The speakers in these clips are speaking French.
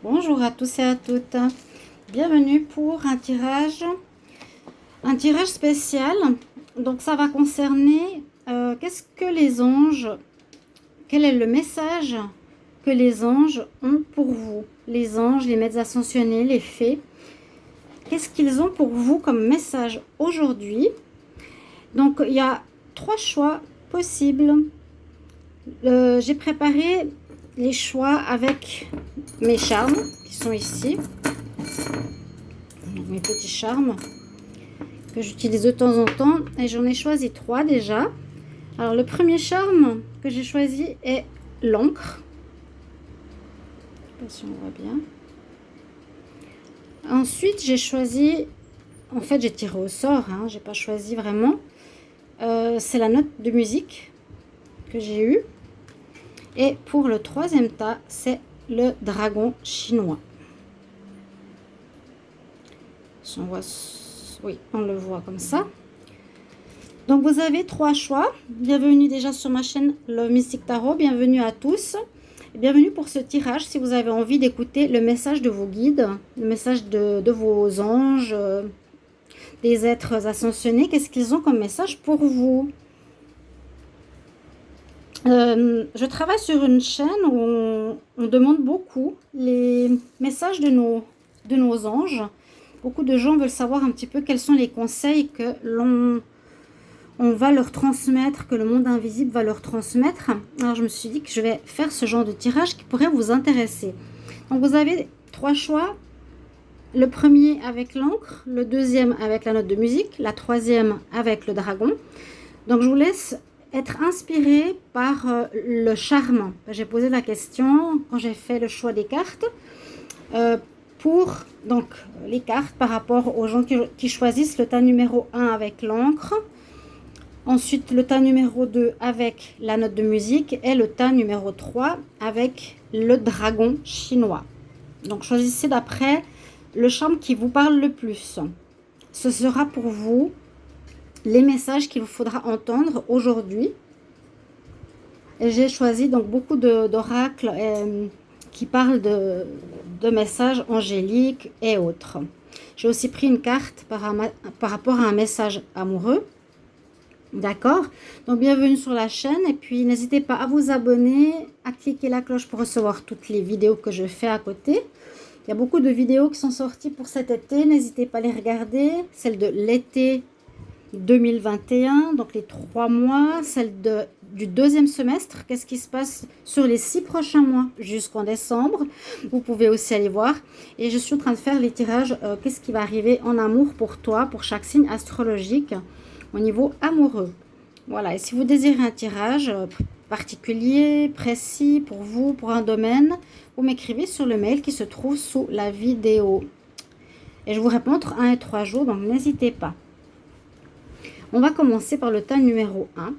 Bonjour à tous et à toutes. Bienvenue pour un tirage spécial. Donc ça va concerner qu'est-ce que les anges, quel est le message que les anges ont pour vous. Les anges, les maîtres ascensionnés, les fées. Qu'est-ce qu'ils ont pour vous comme message aujourd'hui? Donc il y a trois choix possibles. J'ai préparé les choix avec mes charmes qui sont ici. Mes petits charmes que j'utilise de temps en temps et j'en ai choisi trois déjà. Alors le premier charme que j'ai choisi est l'encre. Je ne sais pas si on voit bien. Ensuite j'ai choisi, en fait j'ai tiré au sort, j'ai pas choisi vraiment. C'est la note de musique que j'ai eue. Et pour le troisième tas, c'est le dragon chinois. On voit, oui, on le voit comme ça. Donc vous avez trois choix. Bienvenue déjà sur ma chaîne Love Mystic Tarot. Bienvenue à tous. Et bienvenue pour ce tirage. Si vous avez envie d'écouter le message de vos guides, le message de vos anges, des êtres ascensionnés, qu'est-ce qu'ils ont comme message pour vous? Je travaille sur une chaîne où on demande beaucoup les messages de nos anges. Beaucoup de gens veulent savoir un petit peu quels sont les conseils que on va leur transmettre, que le monde invisible va leur transmettre. Alors je me suis dit que je vais faire ce genre de tirage qui pourrait vous intéresser. Donc vous avez trois choix. Le premier avec l'encre, le deuxième avec la note de musique, la troisième avec le dragon. Donc je vous laisse être inspiré par le charme. J'ai posé la question quand j'ai fait le choix des cartes. Pour donc les cartes par rapport aux gens qui choisissent le tas numéro 1 avec l'encre, ensuite le tas numéro 2 avec la note de musique et le tas numéro 3 avec le dragon chinois. Donc choisissez d'après le charme qui vous parle le plus. Ce sera pour vous les messages qu'il vous faudra entendre aujourd'hui. Et j'ai choisi donc beaucoup d'oracles qui parlent de messages angéliques et autres. J'ai aussi pris une carte par rapport à un message amoureux. D'accord? Donc bienvenue sur la chaîne et puis n'hésitez pas à vous abonner, à cliquer la cloche pour recevoir toutes les vidéos que je fais à côté. Il y a beaucoup de vidéos qui sont sorties pour cet été, n'hésitez pas à les regarder. Celle de l'été 2021, donc les 3 mois, celle du deuxième semestre, qu'est-ce qui se passe sur les 6 prochains mois jusqu'en décembre. Vous pouvez aussi aller voir. Et je suis en train de faire les tirages, qu'est-ce qui va arriver en amour pour toi, pour chaque signe astrologique au niveau amoureux. Voilà, et si vous désirez un tirage particulier, précis pour vous, pour un domaine, vous m'écrivez sur le mail qui se trouve sous la vidéo. Et je vous réponds entre 1 et 3 jours, donc n'hésitez pas. On va commencer par le tas numéro 1.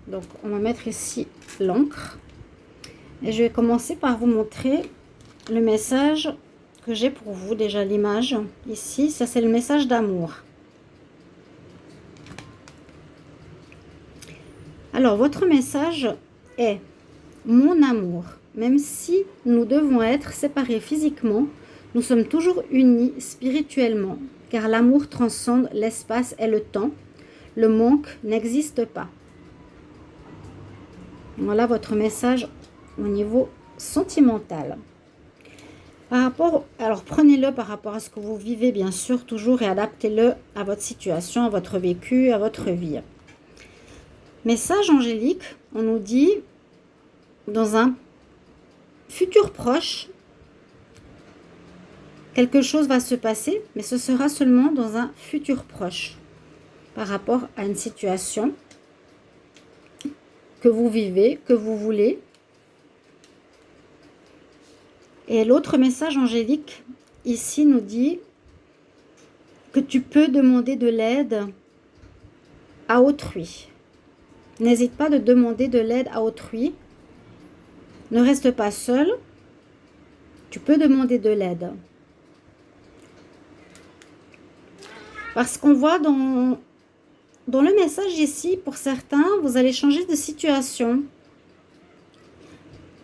Donc, on va mettre ici l'encre. Et je vais commencer par vous montrer le message que j'ai pour vous. Déjà, l'image ici, ça c'est le message d'amour. Alors, votre message est « Mon amour, même si nous devons être séparés physiquement, nous sommes toujours unis spirituellement, car l'amour transcende l'espace et le temps. Le manque n'existe pas. » Voilà votre message au niveau sentimental. Alors prenez-le par rapport à ce que vous vivez, bien sûr, toujours, et adaptez-le à votre situation, à votre vécu, à votre vie. Message angélique, on nous dit, dans un futur proche, quelque chose va se passer, mais ce sera seulement dans un futur proche, par rapport à une situation que vous vivez, que vous voulez. Et l'autre message angélique ici nous dit que tu peux demander de l'aide à autrui. N'hésite pas de demander de l'aide à autrui. Ne reste pas seul. Tu peux demander de l'aide. Parce qu'on voit dans le message ici, pour certains, vous allez changer de situation.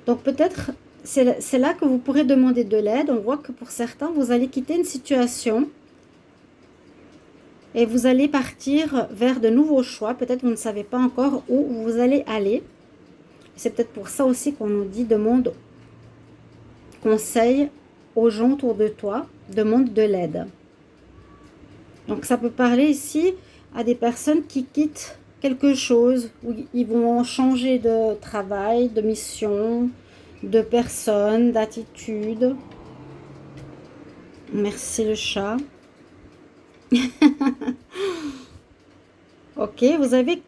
Donc peut-être c'est là que vous pourrez demander de l'aide. On voit que pour certains, vous allez quitter une situation et vous allez partir vers de nouveaux choix. Peut-être vous ne savez pas encore où vous allez aller. C'est peut-être pour ça aussi qu'on nous dit demande conseil aux gens autour de toi, demande de l'aide. Donc ça peut parler ici à des personnes qui quittent quelque chose, où ils vont changer de travail, de mission, de personne, d'attitude. Merci le chat. Ok, vous avez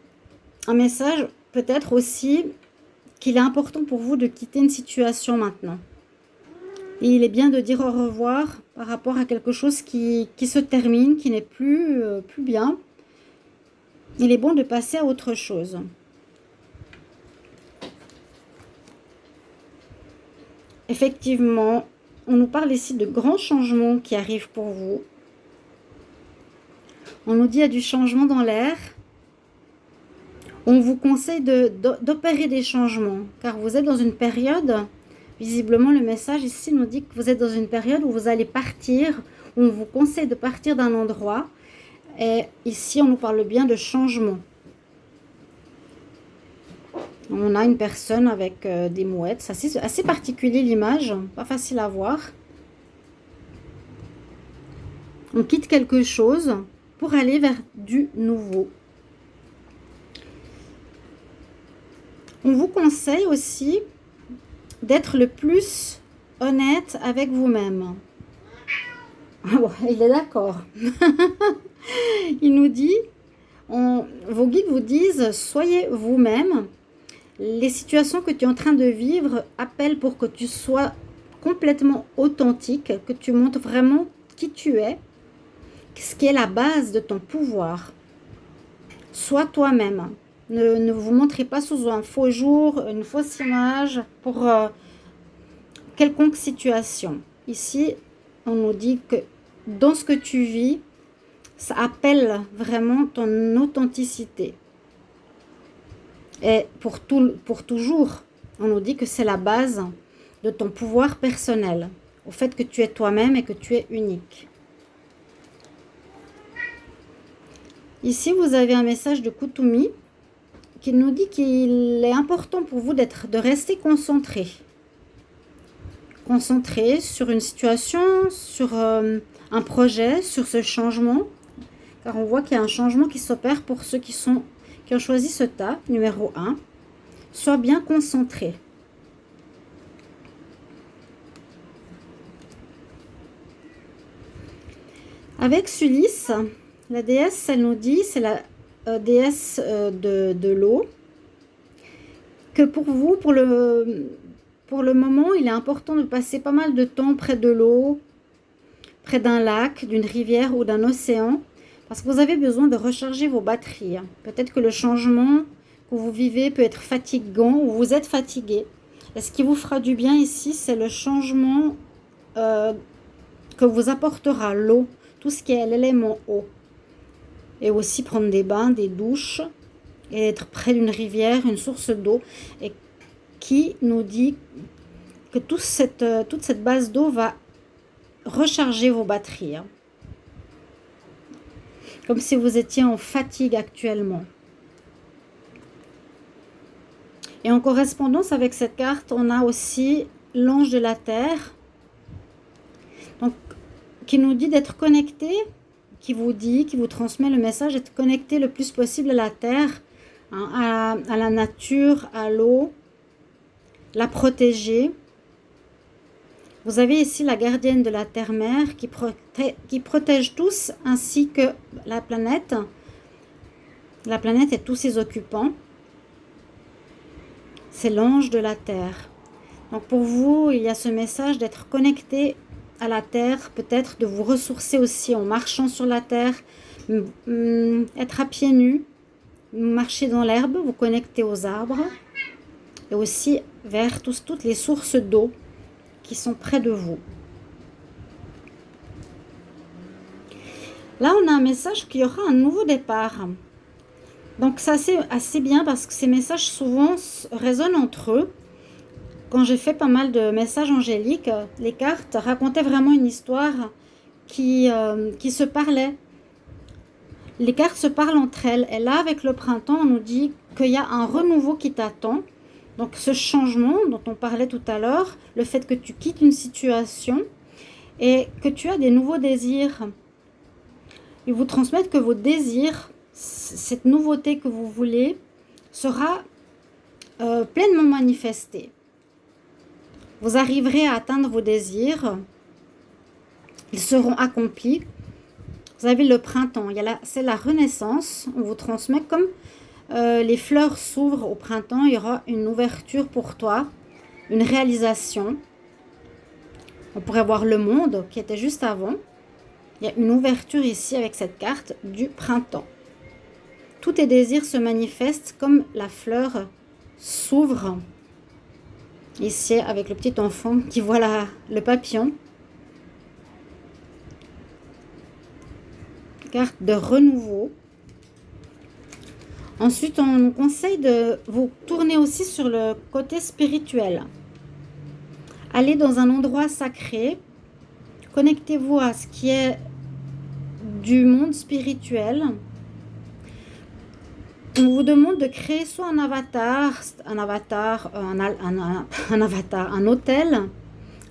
un message peut-être aussi qu'il est important pour vous de quitter une situation maintenant. Et il est bien de dire au revoir par rapport à quelque chose qui se termine, qui n'est plus bien. Il est bon de passer à autre chose. Effectivement, on nous parle ici de grands changements qui arrivent pour vous. On nous dit qu'il y a du changement dans l'air. On vous conseille d'opérer des changements, car vous êtes dans une période, visiblement le message ici nous dit que vous êtes dans une période où vous allez partir, où on vous conseille de partir d'un endroit, et ici on nous parle bien de changement. On a une personne avec des mouettes, c'est assez particulier l'image, pas facile à voir. On quitte quelque chose pour aller vers du nouveau. On vous conseille aussi d'être le plus honnête avec vous-même. Ah bon, il est d'accord. Il nous dit, vos guides vous disent, soyez vous-même. Les situations que tu es en train de vivre appellent pour que tu sois complètement authentique, que tu montres vraiment qui tu es, ce qui est la base de ton pouvoir. Sois toi-même. Ne vous montrez pas sous un faux jour, une fausse image pour quelconque situation. Ici, on nous dit que dans ce que tu vis, ça appelle vraiment ton authenticité. Et pour toujours, on nous dit que c'est la base de ton pouvoir personnel, au fait que tu es toi-même et que tu es unique. Ici, vous avez un message de Kutumi qui nous dit qu'il est important pour vous de rester concentré. Concentré sur une situation, sur un projet, sur ce changement. Car on voit qu'il y a un changement qui s'opère pour ceux qui ont choisi ce tas, numéro 1. Sois bien concentré. Avec Sulis, la déesse, elle nous dit, c'est la déesse de l'eau, que pour vous, pour le moment, il est important de passer pas mal de temps près de l'eau, près d'un lac, d'une rivière ou d'un océan, parce que vous avez besoin de recharger vos batteries. Peut-être que le changement que vous vivez peut être fatigant ou vous êtes fatigué. Et ce qui vous fera du bien ici, c'est le changement que vous apportera l'eau, tout ce qui est l'élément eau. Et aussi prendre des bains, des douches, et être près d'une rivière, une source d'eau, et qui nous dit que toute cette base d'eau va recharger vos batteries. Comme si vous étiez en fatigue actuellement. Et en correspondance avec cette carte, on a aussi l'ange de la terre, donc, qui nous dit d'être connecté, qui vous transmet le message d'être connecté le plus possible à la terre, hein, à la nature, à l'eau, la protéger. Vous avez ici la gardienne de la terre-mère qui protège tous, ainsi que la planète et tous ses occupants. C'est l'ange de la terre. Donc pour vous, il y a ce message d'être connecté à la terre, peut-être de vous ressourcer aussi en marchant sur la terre, être à pieds nus, marcher dans l'herbe, vous connecter aux arbres et aussi vers toutes les sources d'eau qui sont près de vous. Là, on a un message qu'il y aura un nouveau départ. Donc ça c'est assez bien parce que ces messages souvent résonnent entre eux. quand j'ai fait pas mal de messages angéliques, les cartes racontaient vraiment une histoire qui se parlait. Les cartes se parlent entre elles. Et là, avec le printemps, on nous dit qu'il y a un renouveau qui t'attend. Donc, ce changement dont on parlait tout à l'heure, le fait que tu quittes une situation et que tu as des nouveaux désirs. Ils vous transmettent que vos désirs, cette nouveauté que vous voulez, sera pleinement manifestée. Vous arriverez à atteindre vos désirs. Ils seront accomplis. Vous avez le printemps, c'est la renaissance. On vous transmet comme les fleurs s'ouvrent au printemps, il y aura une ouverture pour toi, une réalisation. On pourrait voir le monde qui était juste avant. Il y a une ouverture ici avec cette carte du printemps. Tous tes désirs se manifestent comme la fleur s'ouvre. Ici avec le petit enfant qui voit le papillon. Carte de renouveau. Ensuite, on nous conseille de vous tourner aussi sur le côté spirituel. Allez dans un endroit sacré. Connectez-vous à ce qui est du monde spirituel. On vous demande de créer soit un avatar, un hôtel.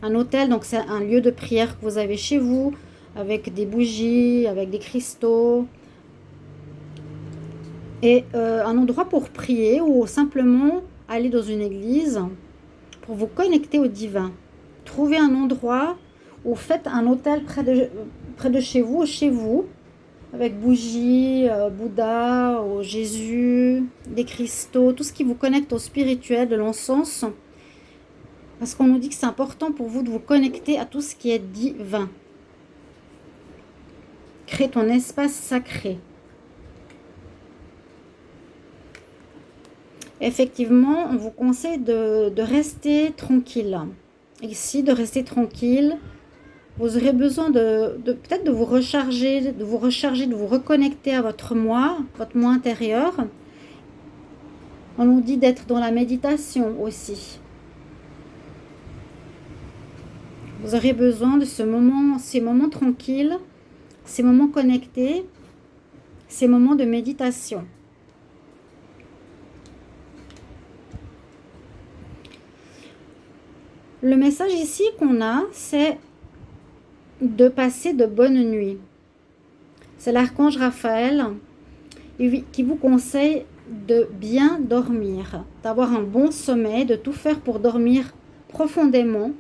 Un hôtel, donc c'est un lieu de prière que vous avez chez vous, avec des bougies, avec des cristaux. Et un endroit pour prier ou simplement aller dans une église pour vous connecter au divin. Trouvez un endroit ou faites un hôtel près de chez vous, avec bougies, Bouddha, Jésus, des cristaux, tout ce qui vous connecte au spirituel, de l'encens. Parce qu'on nous dit que c'est important pour vous de vous connecter à tout ce qui est divin. Crée ton espace sacré. Effectivement, on vous conseille de rester tranquille. Ici, de rester tranquille. Vous aurez besoin peut-être de vous recharger, de vous reconnecter à votre moi intérieur. On nous dit d'être dans la méditation aussi. Vous aurez besoin de ces moments tranquilles, ces moments connectés, ces moments de méditation. Le message ici qu'on a, c'est de passer de bonnes nuits. C'est l'archange Raphaël qui vous conseille de bien dormir, d'avoir un bon sommeil, de tout faire pour dormir profondément,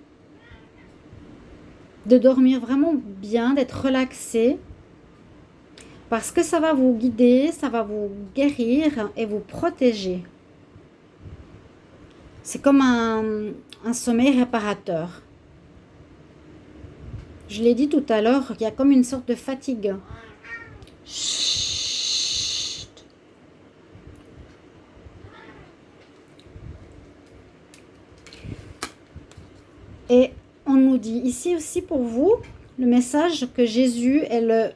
de dormir vraiment bien, d'être relaxé, parce que ça va vous guider, ça va vous guérir et vous protéger. C'est comme un sommeil réparateur. Je l'ai dit tout à l'heure, il y a comme une sorte de fatigue. Chut. Et on nous dit ici aussi pour vous, le message que Jésus est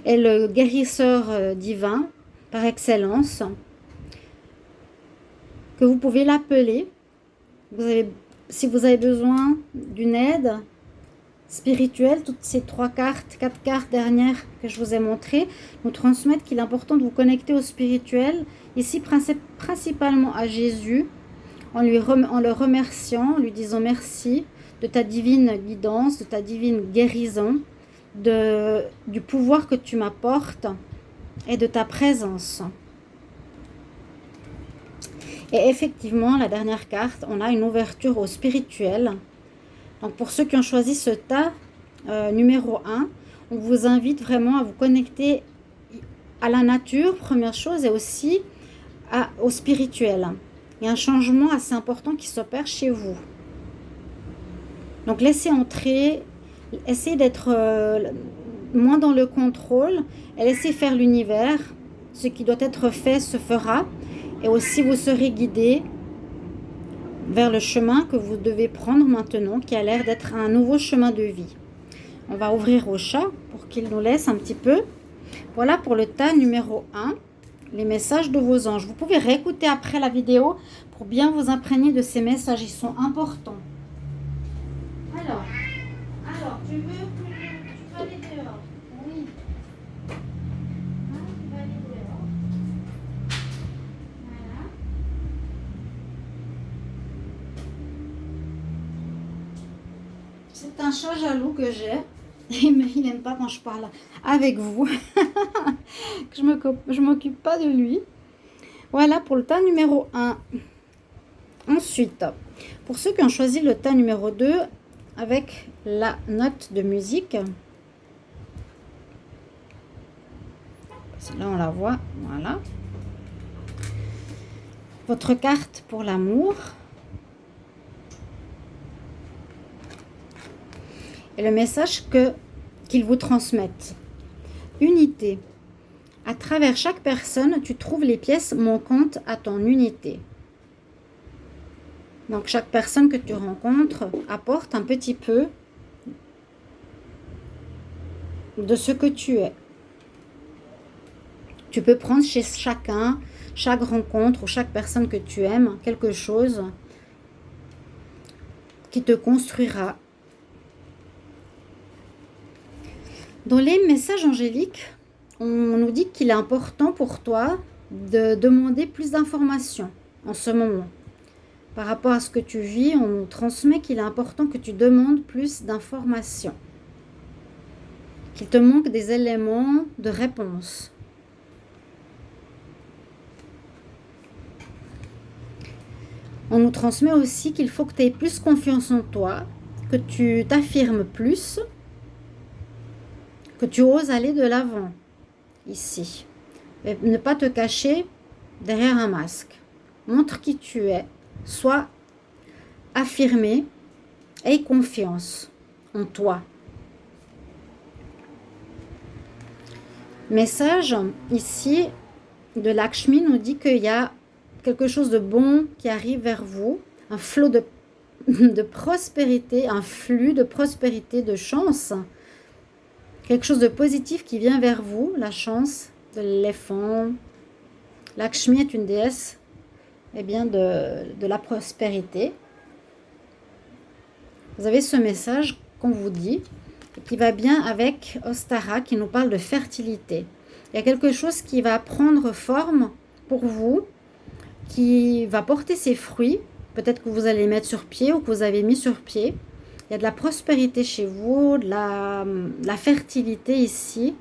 le guérisseur divin par excellence, que vous pouvez l'appeler. Si vous avez besoin d'une aide spirituelle, toutes ces 4 cartes dernières que je vous ai montrées nous transmettent qu'il est important de vous connecter au spirituel, ici principalement à Jésus, en le remerciant, en lui disant merci de ta divine guidance, de ta divine guérison, du pouvoir que tu m'apportes et de ta présence. Et effectivement, la dernière carte, on a une ouverture au spirituel. Donc pour ceux qui ont choisi ce tas numéro 1, on vous invite vraiment à vous connecter à la nature, première chose, et aussi au spirituel. Il y a un changement assez important qui s'opère chez vous. Donc laissez entrer, essayez d'être moins dans le contrôle et laissez faire l'univers. Ce qui doit être fait se fera. Et aussi vous serez guidé vers le chemin que vous devez prendre maintenant, qui a l'air d'être un nouveau chemin de vie. On va ouvrir au chat pour qu'il nous laisse un petit peu. Voilà pour le tas numéro 1, les messages de vos anges. Vous pouvez réécouter après la vidéo pour bien vous imprégner de ces messages. Ils sont importants. Alors, tu peux aller dehors. Oui. Tu vas aller dehors. Voilà. C'est un chat jaloux que j'ai. Mais il n'aime pas quand je parle avec vous. Que je m'occupe pas de lui. Voilà pour le tas numéro 1. Ensuite, pour ceux qui ont choisi le tas numéro 2 avec la note de musique. Là, on la voit. Voilà. Votre carte pour l'amour. Et le message qu'ils vous transmettent. Unité. À travers chaque personne, tu trouves les pièces manquantes à ton unité. Donc, chaque personne que tu rencontres apporte un petit peu de ce que tu es. Tu peux prendre chez chacun, chaque rencontre ou chaque personne que tu aimes, quelque chose qui te construira. Dans les messages angéliques, on nous dit qu'il est important pour toi de demander plus d'informations en ce moment. Par rapport à ce que tu vis, on nous transmet qu'il est important que tu demandes plus d'informations. Qu'il te manque des éléments de réponse. On nous transmet aussi qu'il faut que tu aies plus confiance en toi, que tu t'affirmes plus, que tu oses aller de l'avant, ici. Et ne pas te cacher derrière un masque. Montre qui tu es. Sois affirmé. Aie confiance en toi. Message ici de Lakshmi nous dit qu'il y a quelque chose de bon qui arrive vers vous. Un flot de prospérité, un flux de prospérité, de chance. Quelque chose de positif qui vient vers vous, la chance de l'éléphant. Lakshmi est une déesse de la prospérité. Vous avez ce message qu'on vous dit, qui va bien avec Ostara, qui nous parle de fertilité. Il y a quelque chose qui va prendre forme pour vous, qui va porter ses fruits. Peut-être que vous allez mettre sur pied ou que vous avez mis sur pied. Il y a de la prospérité chez vous, de la fertilité ici.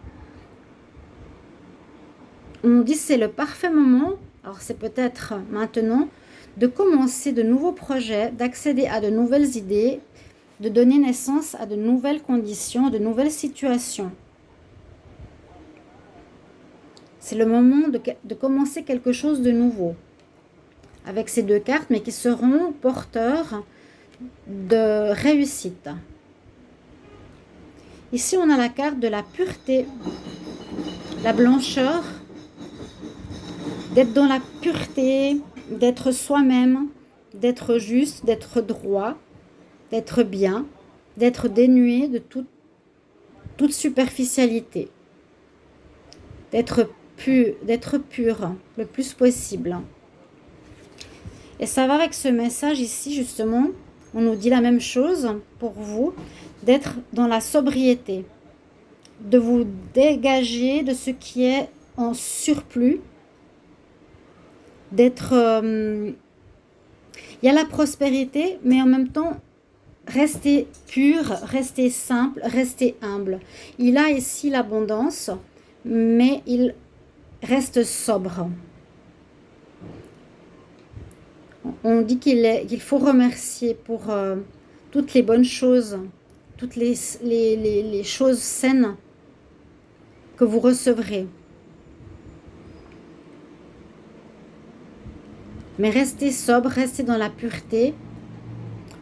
On nous dit que c'est le parfait moment, alors c'est peut-être maintenant, de commencer de nouveaux projets, d'accéder à de nouvelles idées, de donner naissance à de nouvelles conditions, de nouvelles situations. C'est le moment de commencer quelque chose de nouveau. Avec ces deux cartes, mais qui seront porteurs de réussite. Ici, on a la carte de la pureté, la blancheur, d'être dans la pureté, d'être soi-même, d'être juste, d'être droit, d'être bien, d'être dénué de toute superficialité, d'être pur le plus possible. Et ça va avec ce message ici, justement, on nous dit la même chose pour vous, d'être dans la sobriété, de vous dégager de ce qui est en surplus, d'être... il y a la prospérité, mais en même temps, restez pur, restez simple, restez humble. Il a ici l'abondance, mais il reste sobre. On dit qu'il faut remercier pour toutes les bonnes choses, toutes les choses saines que vous recevrez. Mais restez sobre, restez dans la pureté.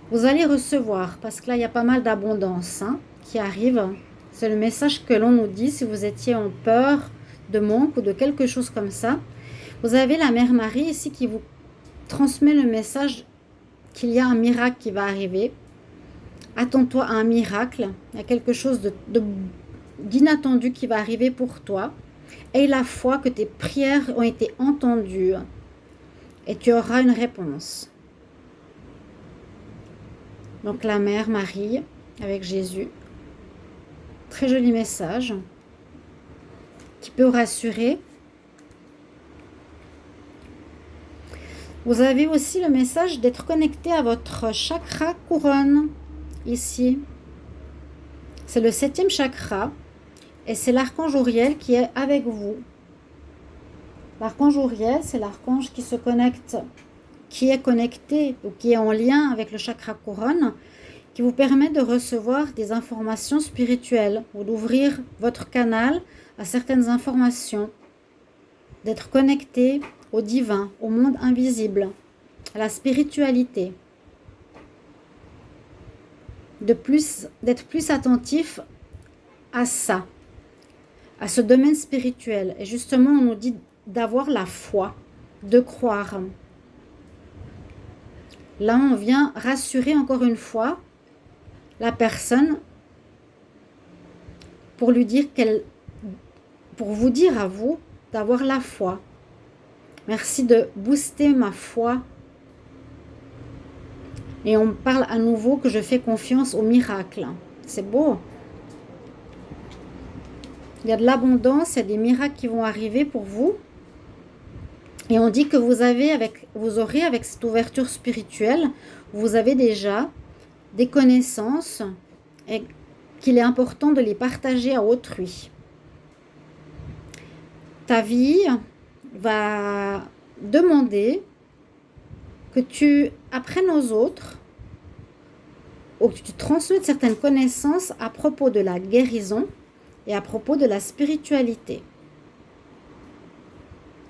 Vous allez recevoir, parce que là, il y a pas mal d'abondance qui arrive. C'est le message que l'on nous dit si vous étiez en peur de manque ou de quelque chose comme ça. Vous avez la Mère Marie ici qui vous transmet le message qu'il y a un miracle qui va arriver. Attends-toi à un miracle. Il y a quelque chose d'inattendu qui va arriver pour toi. Aie la foi que tes prières ont été entendues. et tu auras une réponse. Donc la mère Marie avec Jésus. Très joli message qui peut rassurer. Vous avez aussi le message d'être connecté à votre chakra couronne, ici. C'est le 7e chakra et c'est l'archange Uriel qui est avec vous. L'archange Uriel, c'est l'archange qui se connecte, qui est connecté ou qui est en lien avec le chakra couronne, qui vous permet de recevoir des informations spirituelles ou d'ouvrir votre canal à certaines informations, d'être connecté au divin, au monde invisible, à la spiritualité, d'être plus attentif à ça, à ce domaine spirituel. Et justement, on nous dit d'avoir la foi, de croire. Là, on vient rassurer encore une fois la personne pour lui dire pour vous dire à vous d'avoir la foi. Merci de booster ma foi. Et on parle à nouveau que je fais confiance au miracle. C'est beau. Il y a de l'abondance, il y a des miracles qui vont arriver pour vous. Et on dit que vous aurez avec cette ouverture spirituelle, vous avez déjà des connaissances et qu'il est important de les partager à autrui. Ta vie va demander que tu apprennes aux autres ou que tu transmettes certaines connaissances à propos de la guérison et à propos de la spiritualité.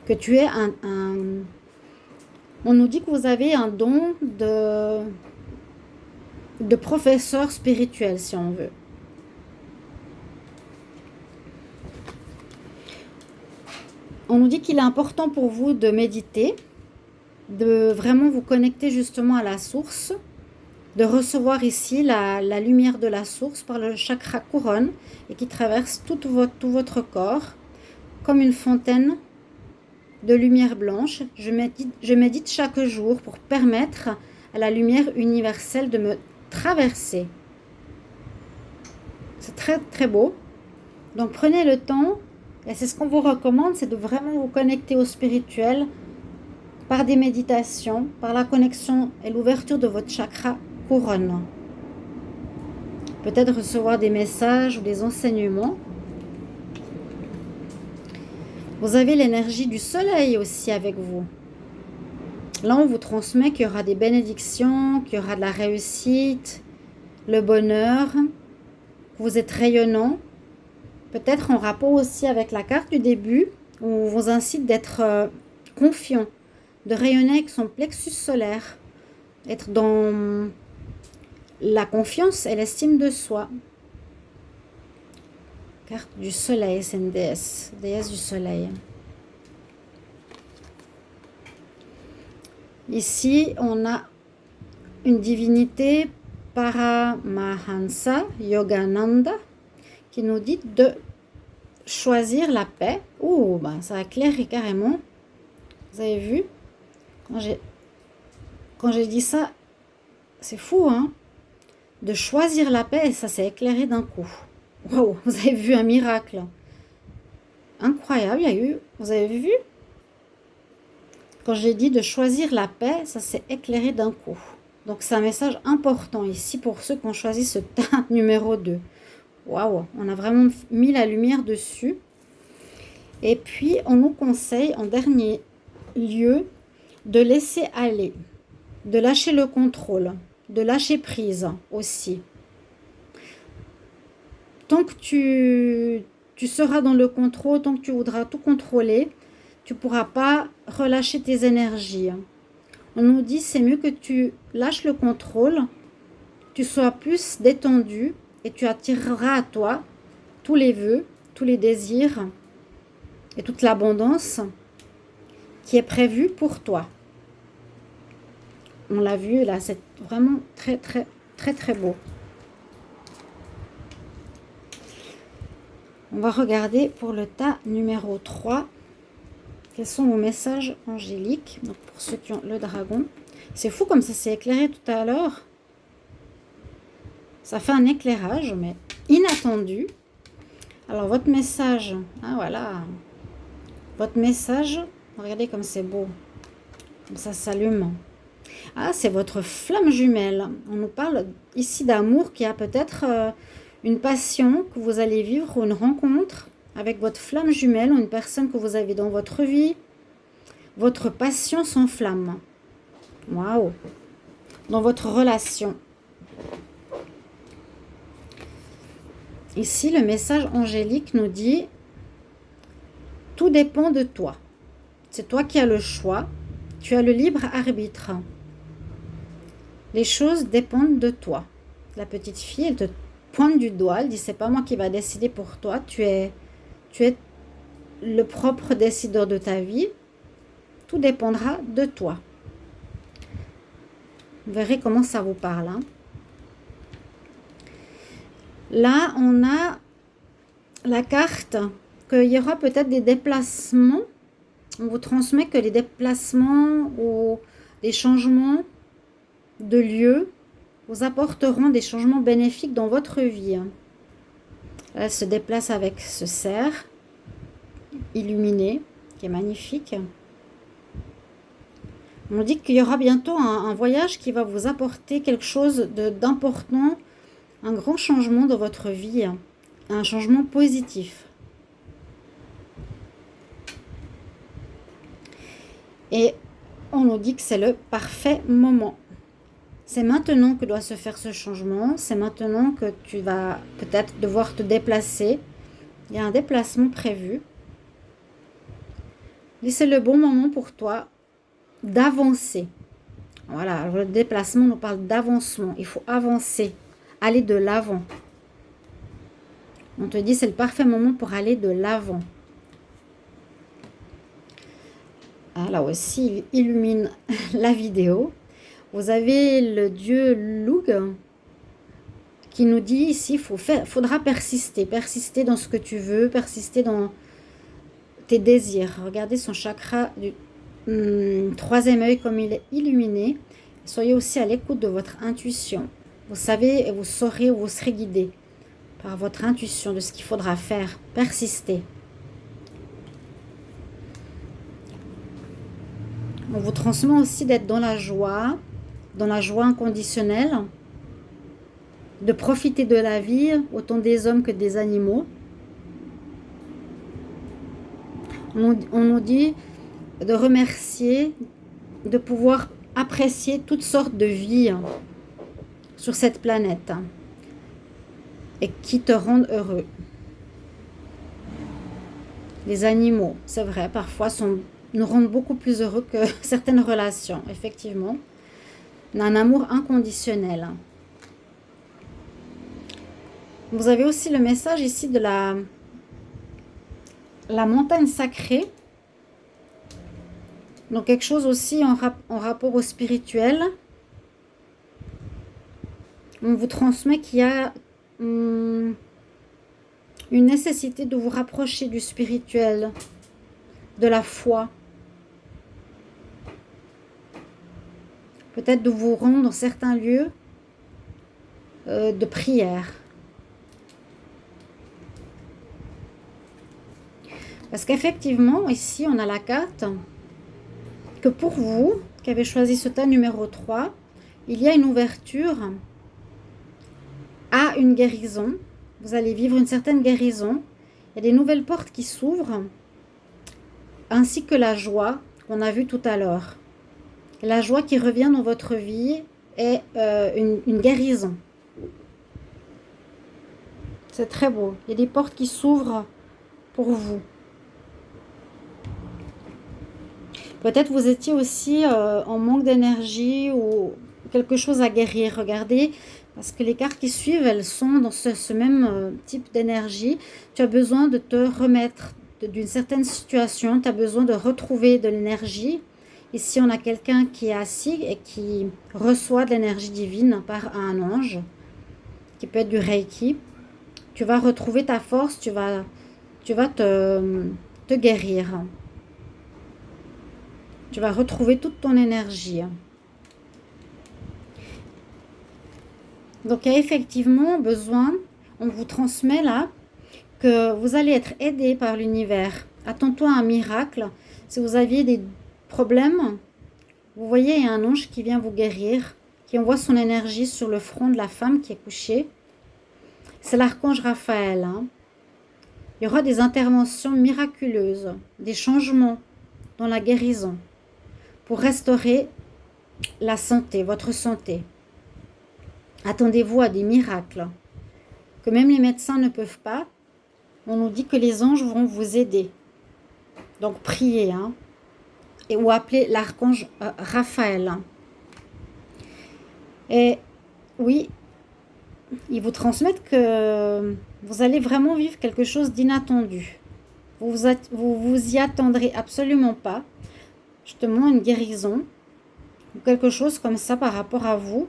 Que tu es on nous dit que vous avez un don de professeur spirituel, si on veut. On nous dit qu'il est important pour vous de méditer, de vraiment vous connecter justement à la source, de recevoir ici la lumière de la source par le chakra couronne et qui traverse tout votre corps comme une fontaine de lumière blanche. Je médite chaque jour pour permettre à la lumière universelle de me traverser. C'est très très beau. Donc prenez le temps, et c'est ce qu'on vous recommande, c'est de vraiment vous connecter au spirituel par des méditations, par la connexion et l'ouverture de votre chakra couronne. Peut-être recevoir des messages ou des enseignements. Vous avez l'énergie du soleil aussi avec vous. Là, on vous transmet qu'il y aura des bénédictions, qu'il y aura de la réussite, le bonheur, que vous êtes rayonnant. Peut-être en rapport aussi avec la carte du début, où on vous incite d'être confiant, de rayonner avec son plexus solaire, être dans la confiance et l'estime de soi. Carte du soleil, c'est une déesse du soleil. Ici, on a une divinité Paramahansa Yogananda qui nous dit de choisir la paix. Oh, ben, ça a éclairé carrément. Vous avez vu? Quand j'ai dit ça, c'est fou, hein? De choisir la paix, et ça s'est éclairé d'un coup. Wow, vous avez vu un miracle. Incroyable, il y a eu, vous avez vu? Quand j'ai dit de choisir la paix, ça s'est éclairé d'un coup. Donc c'est un message important ici pour ceux qui ont choisi ce tas numéro 2. Waouh, on a vraiment mis la lumière dessus. Et puis on nous conseille en dernier lieu de laisser aller, de lâcher le contrôle, de lâcher prise aussi. Tant que tu seras dans le contrôle, tant que tu voudras tout contrôler, tu ne pourras pas relâcher tes énergies. On nous dit c'est mieux que tu lâches le contrôle, tu sois plus détendu et tu attireras à toi tous les vœux, tous les désirs et toute l'abondance qui est prévue pour toi. On l'a vu là, c'est vraiment très très très très beau. On va regarder pour le tas numéro 3. Quels sont vos messages angéliques? Donc pour ceux qui ont le dragon. C'est fou comme ça s'est éclairé tout à l'heure. Ça fait un éclairage, mais inattendu. Alors votre message, ah voilà. Votre message, regardez comme c'est beau. Comme ça s'allume. Ah, c'est votre flamme jumelle. On nous parle ici d'amour qui a peut-être une passion que vous allez vivre ou une rencontre avec votre flamme jumelle ou une personne que vous avez dans votre vie. Votre passion s'enflamme. Waouh! Dans votre relation. Ici, le message angélique nous dit « Tout dépend de toi. C'est toi qui as le choix. Tu as le libre arbitre. Les choses dépendent de toi. » La petite fille, elle te pointe du doigt. Elle dit « C'est pas moi qui va décider pour toi. Tu es le propre décideur de ta vie. Tout dépendra de toi. » Vous verrez comment ça vous parle. Hein. Là, on a la carte qu'il y aura peut-être des déplacements. On vous transmet que les déplacements ou des changements de lieu vous apporteront des changements bénéfiques dans votre vie. Elle se déplace avec ce cerf illuminé, qui est magnifique. On dit qu'il y aura bientôt un voyage qui va vous apporter quelque chose d'important, un grand changement dans votre vie, un changement positif. Et on nous dit que c'est le parfait moment. C'est maintenant que doit se faire ce changement, c'est maintenant que tu vas peut-être devoir te déplacer. Il y a un déplacement prévu. Et c'est le bon moment pour toi d'avancer. Voilà, alors le déplacement nous parle d'avancement. Il faut avancer, aller de l'avant. On te dit c'est le parfait moment pour aller de l'avant. Ah, là aussi, il illumine la vidéo. Vous avez le dieu Lug qui nous dit ici, faudra persister. Persister dans ce que tu veux, persister dans tes désirs. Regardez son chakra du troisième œil comme il est illuminé. Soyez aussi à l'écoute de votre intuition. Vous savez et vous saurez où vous serez guidé par votre intuition de ce qu'il faudra faire. Persister. On vous transmet aussi d'être dans la joie inconditionnelle, de profiter de la vie, autant des hommes que des animaux. On nous dit de remercier, de pouvoir apprécier toutes sortes de vies sur cette planète et qui te rendent heureux. Les animaux, c'est vrai, parfois nous rendent beaucoup plus heureux que certaines relations, effectivement. On a un amour inconditionnel. Vous avez aussi le message ici de la montagne sacrée. Donc quelque chose aussi en rapport au spirituel. On vous transmet qu'il y a une nécessité de vous rapprocher du spirituel, de la foi. Peut-être de vous rendre dans certains lieux de prière. Parce qu'effectivement, ici, on a la carte que pour vous, qui avez choisi ce tas numéro 3, il y a une ouverture à une guérison. Vous allez vivre une certaine guérison. Il y a des nouvelles portes qui s'ouvrent, ainsi que la joie qu'on a vue tout à l'heure. La joie qui revient dans votre vie est une guérison. C'est très beau. Il y a des portes qui s'ouvrent pour vous. Peut-être vous étiez aussi en manque d'énergie ou quelque chose à guérir. Regardez, parce que les cartes qui suivent, elles sont dans ce même type d'énergie. Tu as besoin de te remettre d'une certaine situation. Tu as besoin de retrouver de l'énergie. Ici, on a quelqu'un qui est assis et qui reçoit de l'énergie divine par un ange, qui peut être du Reiki. Tu vas retrouver ta force, tu vas te guérir. Tu vas retrouver toute ton énergie. Donc, il y a effectivement besoin, on vous transmet là, que vous allez être aidé par l'univers. Attends-toi à un miracle. Si vous aviez des problèmes, vous voyez, il y a un ange qui vient vous guérir, qui envoie son énergie sur le front de la femme qui est couchée. C'est l'archange Raphaël. Hein. Il y aura des interventions miraculeuses, des changements dans la guérison pour restaurer la santé, votre santé. Attendez-vous à des miracles que même les médecins ne peuvent pas. On nous dit que les anges vont vous aider. Donc priez, hein, ou appelez l'archange Raphaël. Et oui, ils vous transmettent que vous allez vraiment vivre quelque chose d'inattendu. Vous y attendrez absolument pas. Justement, une guérison ou quelque chose comme ça par rapport à vous.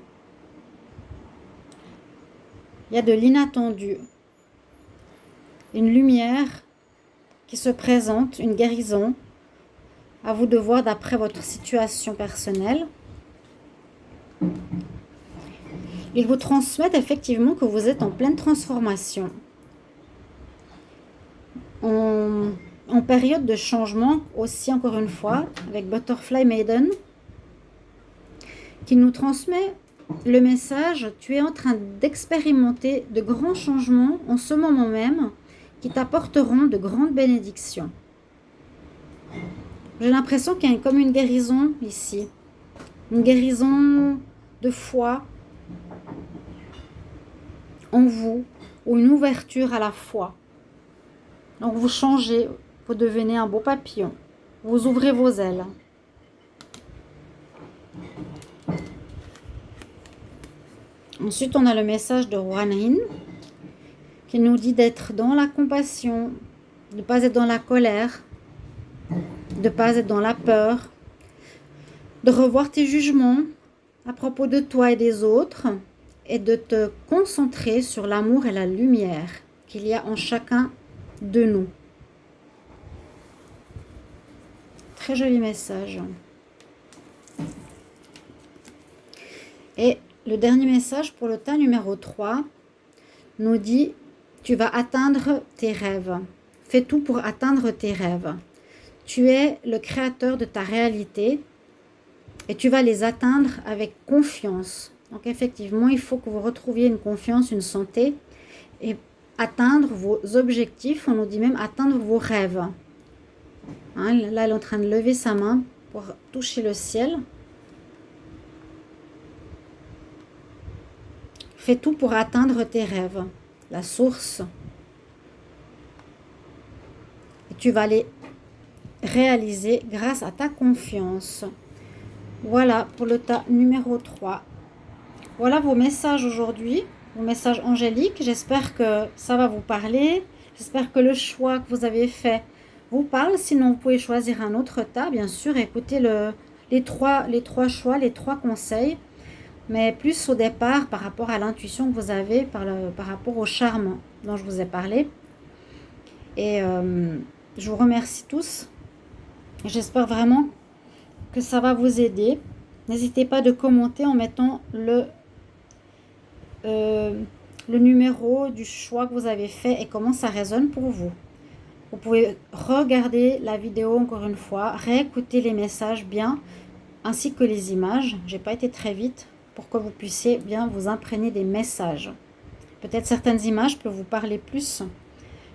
Il y a de l'inattendu. Une lumière qui se présente, une guérison. À vous de voir d'après votre situation personnelle. Ils vous transmettent effectivement que vous êtes en pleine transformation. En période de changement aussi, encore une fois, avec Butterfly Maiden, qui nous transmet le message, tu es en train d'expérimenter de grands changements en ce moment même qui t'apporteront de grandes bénédictions. J'ai l'impression qu'il y a comme une guérison ici. Une guérison de foi en vous, ou une ouverture à la foi. Donc vous changez, vous devenez un beau papillon. Vous ouvrez vos ailes. Ensuite, on a le message de Ruanhin qui nous dit d'être dans la compassion, de ne pas être dans la colère, de ne pas être dans la peur, de revoir tes jugements à propos de toi et des autres et de te concentrer sur l'amour et la lumière qu'il y a en chacun de nous. Très joli message. Et le dernier message pour le tas numéro 3 nous dit « Tu vas atteindre tes rêves. Fais tout pour atteindre tes rêves. Tu es le créateur de ta réalité et tu vas les atteindre avec confiance. » Donc effectivement, il faut que vous retrouviez une confiance, une santé et atteindre vos objectifs. On nous dit même atteindre vos rêves. Hein, là, elle est en train de lever sa main pour toucher le ciel. Fais tout pour atteindre tes rêves, la source. Et tu vas les réaliser grâce à ta confiance. Voilà pour le tas numéro 3. Voilà vos messages aujourd'hui, vos messages angéliques. J'espère que ça va vous parler. J'espère que le choix que vous avez fait vous parle. Sinon, vous pouvez choisir un autre tas, bien sûr. Écoutez les trois choix, les 3 conseils. Mais plus au départ par rapport à l'intuition que vous avez, par rapport au charme dont je vous ai parlé. Et je vous remercie tous. J'espère vraiment que ça va vous aider. N'hésitez pas de commenter en mettant le numéro du choix que vous avez fait et comment ça résonne pour vous. Vous pouvez regarder la vidéo encore une fois, réécouter les messages bien, ainsi que les images. J'ai pas été très vite pour que vous puissiez bien vous imprégner des messages. Peut-être certaines images peuvent vous parler plus,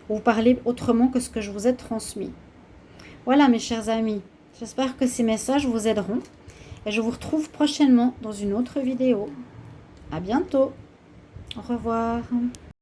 ou vous parler autrement que ce que je vous ai transmis. Voilà mes chers amis, j'espère que ces messages vous aideront et je vous retrouve prochainement dans une autre vidéo. À bientôt. Au revoir.